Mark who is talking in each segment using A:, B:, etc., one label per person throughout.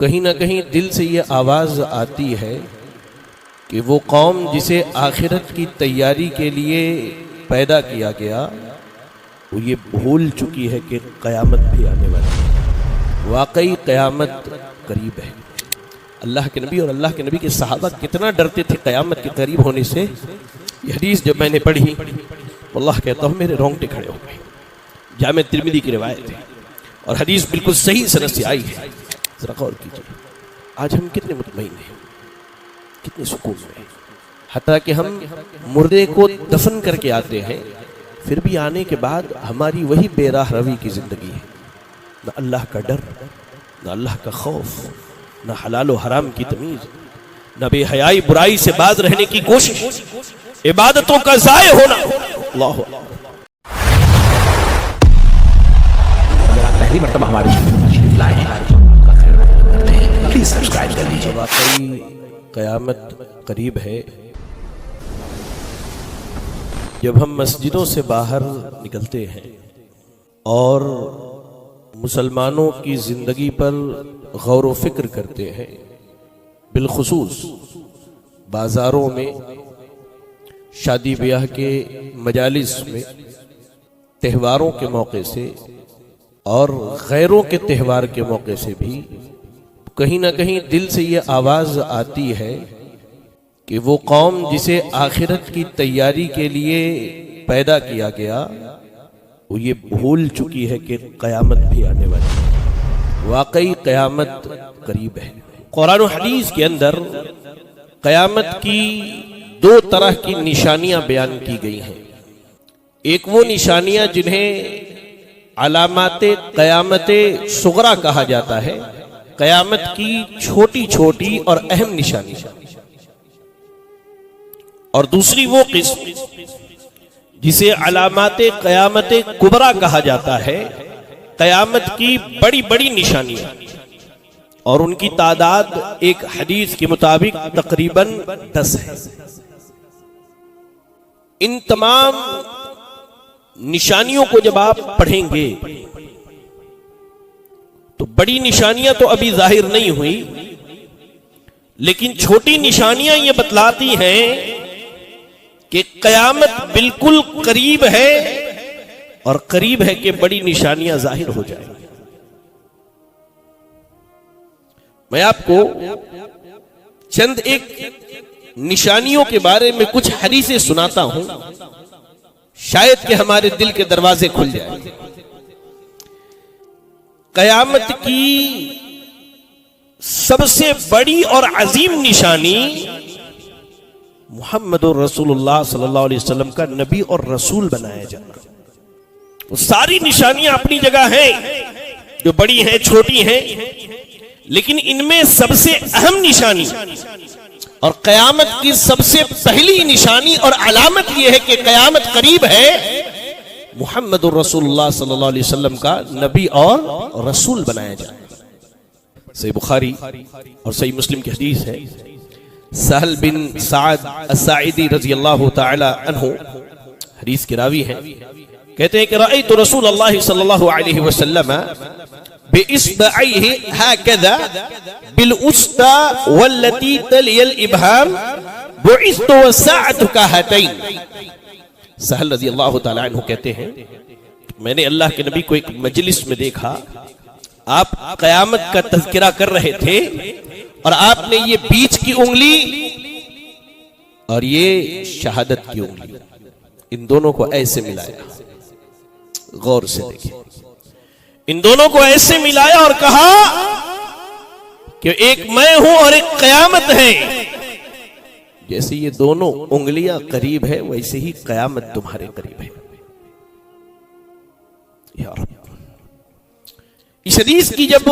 A: کہیں نہ کہیں دل سے یہ آواز آتی ہے کہ وہ قوم جسے آخرت کی تیاری کے لیے پیدا کیا گیا وہ یہ بھول چکی ہے کہ قیامت بھی آنے والی ہے۔ واقعی قیامت قریب ہے۔ اللہ کے نبی اور اللہ کے نبی کے صحابہ کتنا ڈرتے تھے قیامت کے قریب ہونے سے۔ یہ حدیث جب میں نے پڑھی واللہ کہتا ہوں میرے رونگٹے کھڑے ہو گئے۔ جامع ترمذی کی روایت ہے اور حدیث بالکل صحیح سند سے آئی ہے۔ ذرا غور کیجیے آج ہم کتنے مطمئن ہیں، کتنے سکون میں ہیں، حتیٰ کہ ہم مردے کو دفن کر کے آتے ہیں پھر بھی آنے کے بعد ہماری وہی بے راہ روی کی زندگی ہے۔ نہ اللہ کا ڈر، نہ اللہ کا خوف، نہ حلال و حرام کی تمیز، نہ بے حیائی برائی سے باز رہنے کی کوشش، عبادتوں کا ضائع ہونا۔ اللہ
B: پہلی مرتبہ ہماری شریف لائے ہیں پلیز سبسکرائب کر لیجیے۔
A: واقعی قیامت قریب ہے۔ جب ہم مسجدوں سے باہر نکلتے ہیں اور مسلمانوں کی زندگی پر غور و فکر کرتے ہیں، بالخصوص بازاروں میں، شادی بیاہ کے مجالس میں، تہواروں کے موقع سے اور غیروں کے تہوار کے موقع سے بھی کہیں نہ کہیں دل سے یہ آواز آتی ہے کہ وہ قوم جسے آخرت کی تیاری کے لیے پیدا کیا گیا وہ یہ بھول چکی ہے کہ قیامت بھی آنے والی ہے۔ واقعی قیامت قریب ہے۔ قرآن و حدیث کے اندر قیامت کی دو طرح کی نشانیاں بیان کی گئی ہیں۔ ایک وہ نشانیاں جنہیں علامات قیامت صغریٰ کہا جاتا ہے، قیامت کی چھوٹی چھوٹی اور اہم نشانی، اور دوسری وہ قسم جسے علامات قیامت کبریٰ کہا جاتا ہے، قیامت کی بڑی بڑی نشانیاں، اور ان کی تعداد ایک حدیث کے مطابق تقریباً 10 ہے۔ ان تمام نشانیوں کو جب آپ پڑھیں گے تو بڑی نشانیاں تو ابھی ظاہر نہیں ہوئی، لیکن چھوٹی نشانیاں یہ بتلاتی ہیں کہ قیامت بالکل قریب ہے، اور قریب ہے کہ بڑی نشانیاں ظاہر ہو جائیں۔ میں آپ کو چند ایک نشانیوں کے بارے میں کچھ حدیثیں سناتا ہوں، شاید کہ ہمارے دل کے دروازے کھل جائیں۔ قیامت کی سب سے بڑی اور عظیم نشانی محمد رسول اللہ صلی اللہ علیہ وسلم کا نبی اور رسول بنایا جانا۔ وہ ساری نشانیاں اپنی جگہ ہیں، جو بڑی ہیں چھوٹی ہیں، لیکن ان میں سب سے اہم نشانی اور قیامت کی سب سے پہلی نشانی اور علامت یہ ہے کہ قیامت قریب ہے، محمد رسول اللہ صلی اللہ علیہ وسلم کا نبی اور رسول بنایا جائے۔ صحیح بخاری اور صحیح مسلم کی حدیث ہے، سہل بن سعد الساعدی رضی اللہ تعالی عنہ حدیث کے راوی ہیں، کہتے ہیں کہ رأیت رسول اللہ صلی اللہ علیہ وسلم بإصبعيه هكذا بالوسطى والتي تلي الإبهام بعثت والساعة كهاتين۔ سہل رضی اللہ تعالی عنہ کہتے ہیں میں نے اللہ کے نبی کو ایک مجلس میں دیکھا، آپ قیامت کا تذکرہ کر رہے تھے اور آپ نے یہ بیچ کی انگلی اور یہ شہادت کی انگلی، ان دونوں کو ایسے ملایا، غور سے دیکھیں، ان دونوں کو ایسے ملایا اور کہا کہ ایک میں ہوں اور ایک قیامت ہے۔ جیسے یہ دونوں انگلیاں قریب ہے ویسے ہی قیامت تمہارے قریب ہے۔ یا رب، اس حدیث کی جب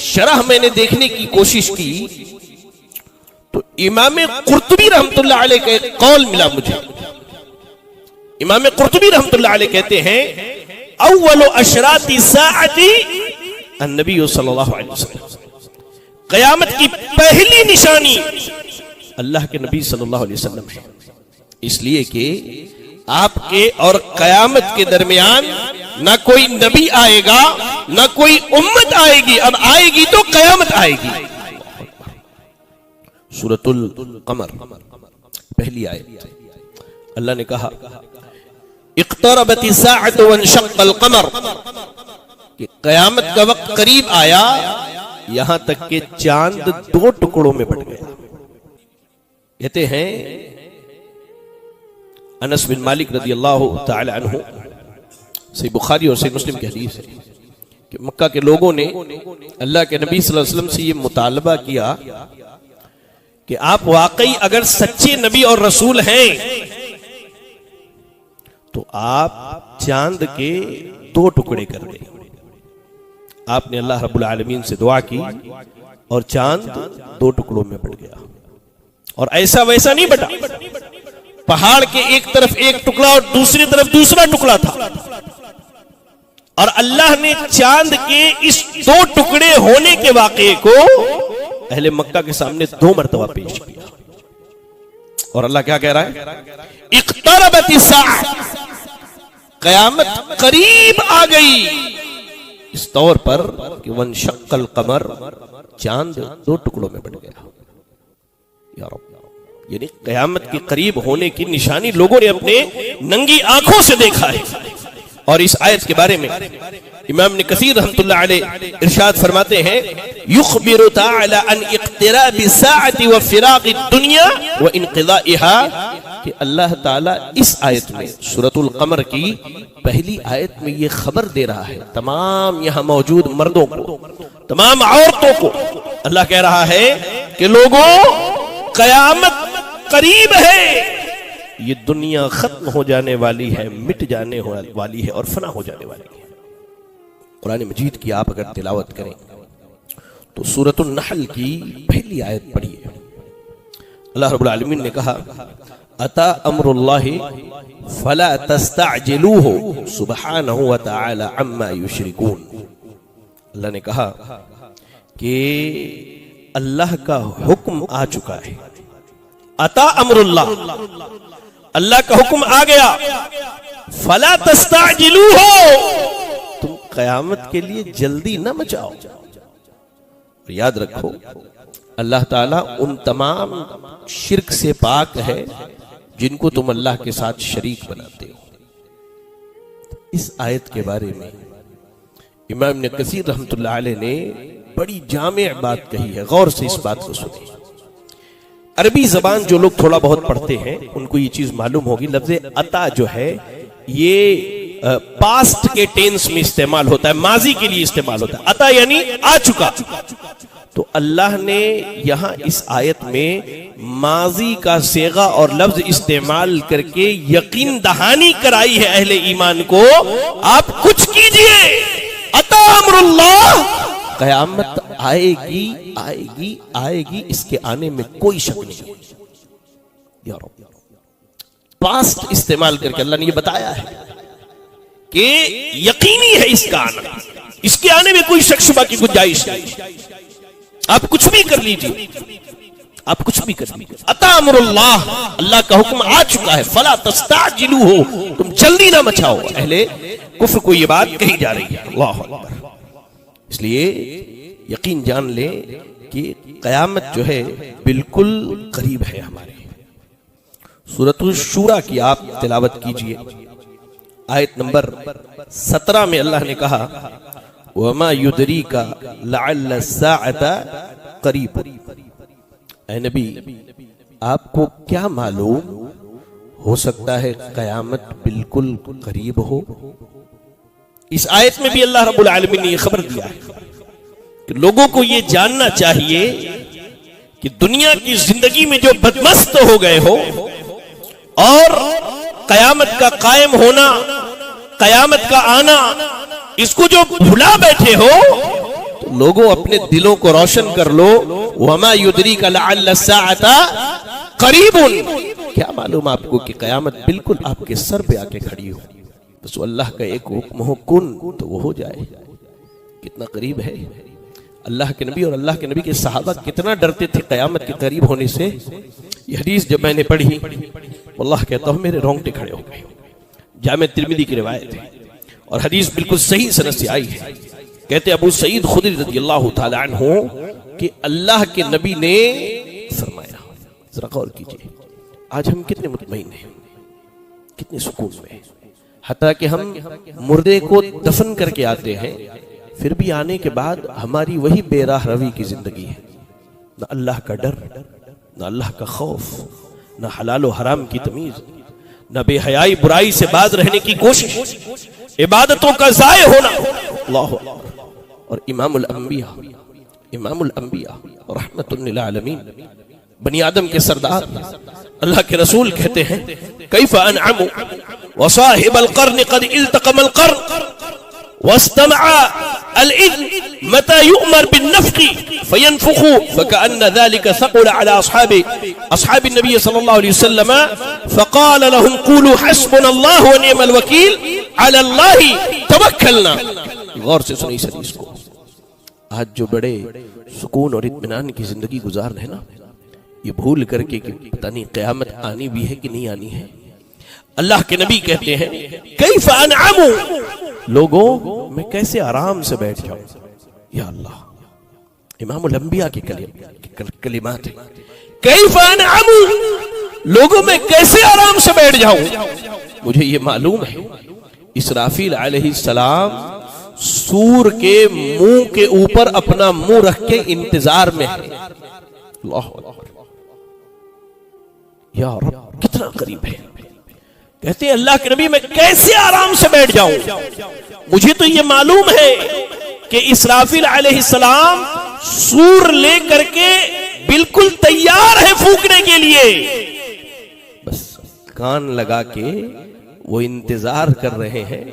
A: شرح میں نے دیکھنے کی کوشش کی تو امام قرطبی رحمت اللہ علیہ کا ایک قول ملا مجھے۔ امام قرطبی رحمت اللہ علیہ کہتے ہیں اول اشراط الساعۃ النبی صلی اللہ علیہ وسلم، قیامت کی پہلی نشانی اللہ کے نبی صلی اللہ علیہ وسلم ہے، اس لیے کہ آپ کے اور قیامت کے درمیان نہ کوئی نبی آئے گا نہ کوئی امت آئے گی، اب آئے گی تو قیامت آئے گی۔ سورۃ القمر پہلی آیت، اللہ نے کہا اقتربت الساعۃ وانشق القمر، کہ قیامت کا وقت قریب آیا، یہاں تک کہ چاند دو ٹکڑوں میں بٹ گیا۔ کہتے ہیں انس بن مالک رضی اللہ تعالی عنہ، صحیح بخاری اور صحیح مسلم کی حدیث ہے کہ مکہ کے لوگوں نے اللہ کے نبی صلی اللہ علیہ وسلم سے یہ مطالبہ کیا کہ آپ واقعی اگر سچے نبی اور رسول ہیں تو آپ چاند کے دو ٹکڑے کر دیں۔ آپ نے اللہ رب العالمین سے دعا کی اور چاند دو ٹکڑوں میں بٹ گیا، اور ایسا ویسا نہیں بٹا، پہاڑ کے ایک طرف ایک ٹکڑا اور دوسری طرف دوسرا ٹکڑا تھا، اور اللہ نے چاند کے اس دو ٹکڑے ہونے کے واقعے کو اہل مکہ کے سامنے دو مرتبہ پیش کیا۔ اور اللہ کیا کہہ رہا ہے؟ اقتربت الساعۃ، قیامت قریب آ گئی، اس طور پر کہ وانشق القمر، چاند دو ٹکڑوں میں بٹ گیا۔ یا رب، یعنی قیامت کے قریب ہونے کی نشانی لوگوں نے اپنے ننگی آنکھوں سے دیکھا ہے۔ اور اس آیت کے بارے میں امام ابن کثیر رحمۃ اللہ علیہ ارشاد فرماتے ہیں یخبر تعالی عن اقتراب الساعۃ وفراق الدنیا وانقضائها، کہ اللہ تعالی اس آیت میں سورۃ القمر کی پہلی آیت میں یہ خبر دے رہا ہے تمام یہاں موجود مردوں کو، تمام عورتوں کو، اللہ کہہ رہا ہے کہ لوگوں قیامت قریب ہے، یہ دنیا ختم ہو جانے والی ہے، مٹ جانے والی ہے اور فنا ہو جانے والی ہے۔ قرآن مجید کی آپ اگر تلاوت کریں تو سورۃ النحل کی پہلی آیت پڑھیے، اللہ رب العالمین نے کہا اتا امر اللہ فلا تستعجلوه سبحانہ وتعالی عما یشرکون، اللہ نے کہا کہ اللہ کا حکم آ چکا ہے، اتا امر اللہ، اللہ کا حکم آ گیا، فلا تستعجلوه، تم قیامت کے لیے جلدی نہ مچاؤ۔ یاد رکھو اللہ تعالیٰ ان تمام شرک سے پاک ہے جن کو تم اللہ کے ساتھ شریک بناتے ہو۔ اس آیت کے بارے میں امام ابن کثیر رحمۃ اللہ علیہ نے بڑی جامع بات کہی ہے، غور سے اس بات کو سنیں۔ عربی زبان جو لوگ تھوڑا بہت پڑھتے ہیں ان کو یہ چیز معلوم ہوگی، لفظ اتا جو ہے یہ پاسٹ کے ٹینس میں استعمال ہوتا ہے، ماضی کے لیے استعمال ہوتا ہے، اتا یعنی آ چکا۔ تو اللہ نے یہاں اس آیت میں ماضی کا صیغہ اور لفظ استعمال کر کے یقین دہانی کرائی ہے اہل ایمان کو، آپ کچھ کیجئے، اتا امر اللہ، قیامت آئے گی آئے گی آئے گی، اس کے آنے میں کوئی شک نہیں۔ یا رب، پاسٹ استعمال کر کے اللہ نے یہ بتایا ہے کہ یقینی ہے اس کا آنا، اس کے آنے میں کوئی شک شبہ کی گنجائش نہیں، آپ کچھ بھی کر لیجیے، آپ کچھ بھی کر لیجیے، اتا امر اللہ، اللہ کا حکم آ چکا ہے، فلا تستعجلوہ، تم جلدی نہ مچاؤ۔ اہل کفر کو یہ بات کہی جا رہی ہے، اللہ اکبر۔ اس لیے یقین جان لیں کہ قیامت جو ہے بالکل قریب ہے ہمارے۔ سورۃ الشورى کی آپ تلاوت کیجئے، آیت نمبر 17 میں اللہ نے کہا وَمَا يُدْرِيكَ لَعَلَّ السَّاعَةَ قَرِيبٌ، اے نبی آپ کو کیا معلوم ہو سکتا ہے قیامت بالکل قریب ہو۔ اس آیت میں بھی اللہ رب العالمین نے یہ خبر دیا ہے کہ لوگوں کو یہ جاننا چاہیے کہ دنیا کی زندگی میں جو بدمست ہو گئے ہو اور قیامت کا قائم ہونا، قیامت کا آنا، اس کو جو بھلا بیٹھے ہو، تو لوگوں اپنے دلوں کو روشن کر لو، وَمَا يُدْرِيكَ لَعَلَّ السَّاعَةَ قَرِيبٌ، کیا معلوم آپ کو کہ قیامت بالکل آپ کے سر پہ آ کے کھڑی ہو، بس اللہ کا ایک حکم ہو کن تو وہ ہو جائے۔ کتنا قریب ہے اللہ کے نبی، اور اللہ کے نبی کے صحابہ کتنا ڈرتے تھے قیامت کے قریب ہونے سے۔ یہ حدیث جب میں نے پڑھی، واللہ کہتا ہوں میرے رونگٹے کھڑے ہو گئے۔ جامع ترمذی کی روایت ہے اور حدیث بالکل صحیح سند سے آئی ہے کہتے ابو سعید خدری رضی اللہ تعالی عنہ کہ اللہ کے نبی نے فرمایا، ذرا غور کیجئے، آج ہم کتنے مطمئن ہیں، کتنے سکون میں، حتیٰ کہ ہم مردے کو دفن کر کے آتے ہیں، پھر بھی آنے کے بعد ہماری وہی بے راہ روی کی زندگی ہے، نہ اللہ کا ڈر، نہ اللہ کا خوف، نہ حلال و حرام کی تمیز، نہ بے حیائی برائی سے باز رہنے کی کوشش، عبادتوں کا ضائع ہونا، اللہ اکبر۔ اور امام الانبیاء رحمت للعالمین، بنی آدم کے سردار اللہ کے رسول کہتے ہیں کیف انعم وصاحب القرن قد التقم القرن واستمع الاذن متى يؤمر بالنفخ فينفخ فكأن ذلك ثقل على اصحاب النبي صلى الله عليه وسلم فقال لهم قولوا حسبنا الله ونعم الوكيل على الله توكلنا۔ غور سے سنیں اس حدیث کو۔ آج جو بڑے سکون اور اطمینان کی زندگی گزار رہے نا، یہ بھول کر کے کہ پتہ نہیں قیامت آنی بھی ہے کہ نہیں آنی ہے۔ اللہ کے نبی کہتے ہیں کیف انعم، لوگوں میں کیسے آرام سے بیٹھ جاؤں، یا اللہ، امام الانبیاء کی کلمات ہیں، کیف انعم، لوگوں میں کیسے آرام سے بیٹھ جاؤں، مجھے یہ معلوم ہے اسرافیل علیہ السلام سور کے منہ کے اوپر اپنا منہ رکھ کے انتظار میں ہے۔ اللہ اکبر، یا رب کتنا قریب ہے۔ کہتے ہیں اللہ کے نبی میں کیسے آرام سے بیٹھ جاؤں، مجھے تو یہ معلوم ہے کہ اسرافیل علیہ السلام سور لے کر کے بالکل تیار ہے پھونکنے کے لیے، بس کان لگا کے وہ انتظار کر رہے ہیں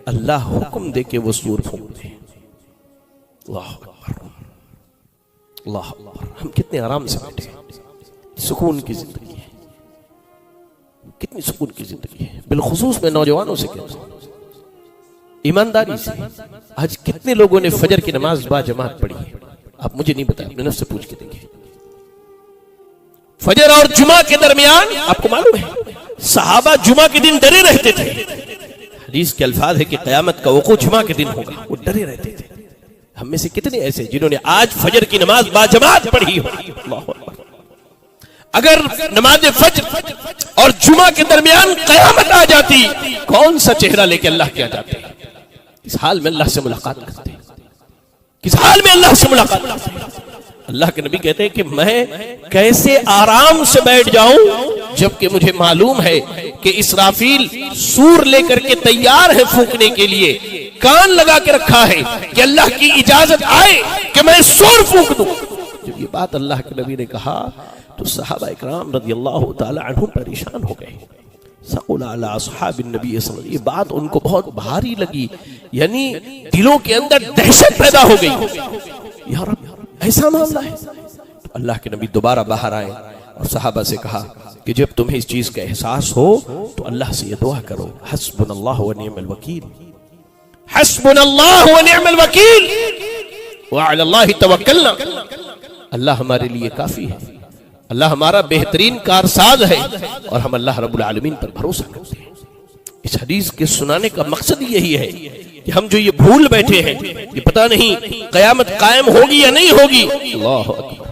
A: اللہ حکم دے کے وہ سور پھونک دے۔ اللہ اکبر، اللہ اکبر، ہم کتنے آرام سے بیٹھے ہیں، سکون کی زندگی ہے، کتنی سکون کی زندگی ہے۔ بالخصوص میں نوجوانوں سے کہتا ہوں ایمانداری سے، آج کتنے لوگوں نے فجر کی نماز با جماعت پڑھی ہے، آپ مجھے نہیں بتائیں، اپنے نفس سے پوچھ کے دیکھیں۔ فجر اور جمعہ کے درمیان آپ کو معلوم ہے صحابہ جمعہ کے دن ڈرے رہتے تھے، حدیث کے الفاظ ہے کہ قیامت کا وقوع جمعہ کے دن ہوگا، وہ ڈرے رہتے تھے۔ ہم میں سے کتنے ایسے جنہوں نے آج فجر کی نماز با جماعت پڑھی ہو؟ اللہ اکبر۔ اگر نماز فجر اور جمعہ کے درمیان قیامت آ جاتی، کون سا چہرہ لے کے اللہ کے آ جاتے؟ کس حال میں اللہ سے ملاقات کرتے، کس حال میں اللہ سے ملاقات کرتے؟ اللہ کے نبی کہتے ہیں کہ میں کیسے آرام سے بیٹھ جاؤں جبکہ مجھے معلوم ہے کہ اسرافیل سور لے کر کے تیار ہے پھونکنے کے لیے، کان لگا کے رکھا ہے کہ اللہ کی اجازت آئے کہ میں سور پھونک دوں۔ جب یہ بات اللہ کے نبی نے کہا تو صحابہ اکرام رضی اللہ تعالی عنہ پریشان ہو گئے۔ ثقل علی اصحاب النبی صلی اللہ علیہ وسلم، یہ بات ان کو بہت بھاری لگی، یعنی دلوں کے اندر دہشت پیدا ہو گئی، یا رب ایسا معاملہ ہے۔ تو اللہ کے نبی دوبارہ باہر آئے اور صحابہ سے کہا کہ جب تمہیں اس چیز کا احساس ہو تو اللہ سے یہ دعا کرو، حسبنا اللہ و نعم الوکیل، حسبنا اللہ و نعم الوکیل وعلی اللہ توکلنا، اللہ ہمارے لیے کافی ہے، اللہ ہمارا بہترین کارساز ہے اور ہم اللہ رب العالمین پر بھروسہ کرتے ہیں۔ اس حدیث کے سنانے کا مقصد یہی ہے کہ ہم جو یہ بھول بیٹھے ہیں کہ پتہ نہیں قیامت قائم ہوگی یا نہیں ہوگی، اللہ اکبر۔